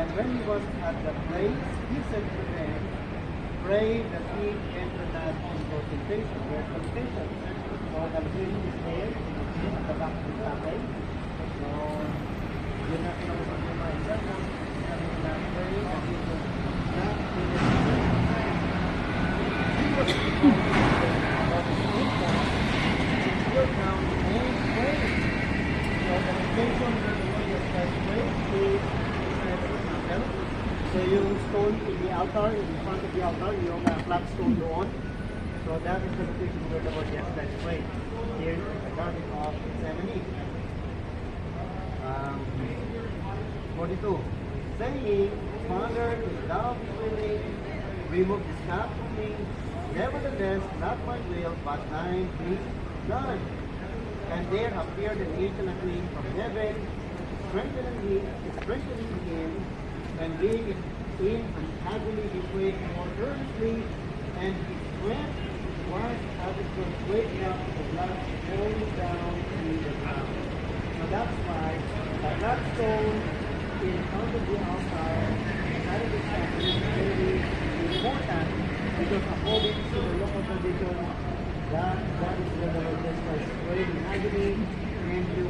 And when he was at the place, he said to them, pray that ye enter not into temptation. Where temptation? So the king is there, at the back of the tatay. So, yun na pinag-usap niya myself. Sabi na, pray that ye will not be in temptation. He was about to sit down, and sit down and pray. So the temptation that the Lord has said, pray is so yung stone in the altar, in front of the altar, yung flat stone doon. So that is the location where the Lord Jesus Christ prayed, here in the Garden of Gethsemane. 42. Saying, Father, if thou be willing, remove this cup from me. Nevertheless, not my will, but thine be done. And there appeared an angel unto him from heaven, strengthening him, and being in an agony he prayed more earnestly, and his strength was as it was waking up the blood falling down to the ground. So that's why the blood stone in front of the altar, inside of the temple, is very important, because according to the local tradition, that is when the Lord Jesus Christ prayed in agony, and you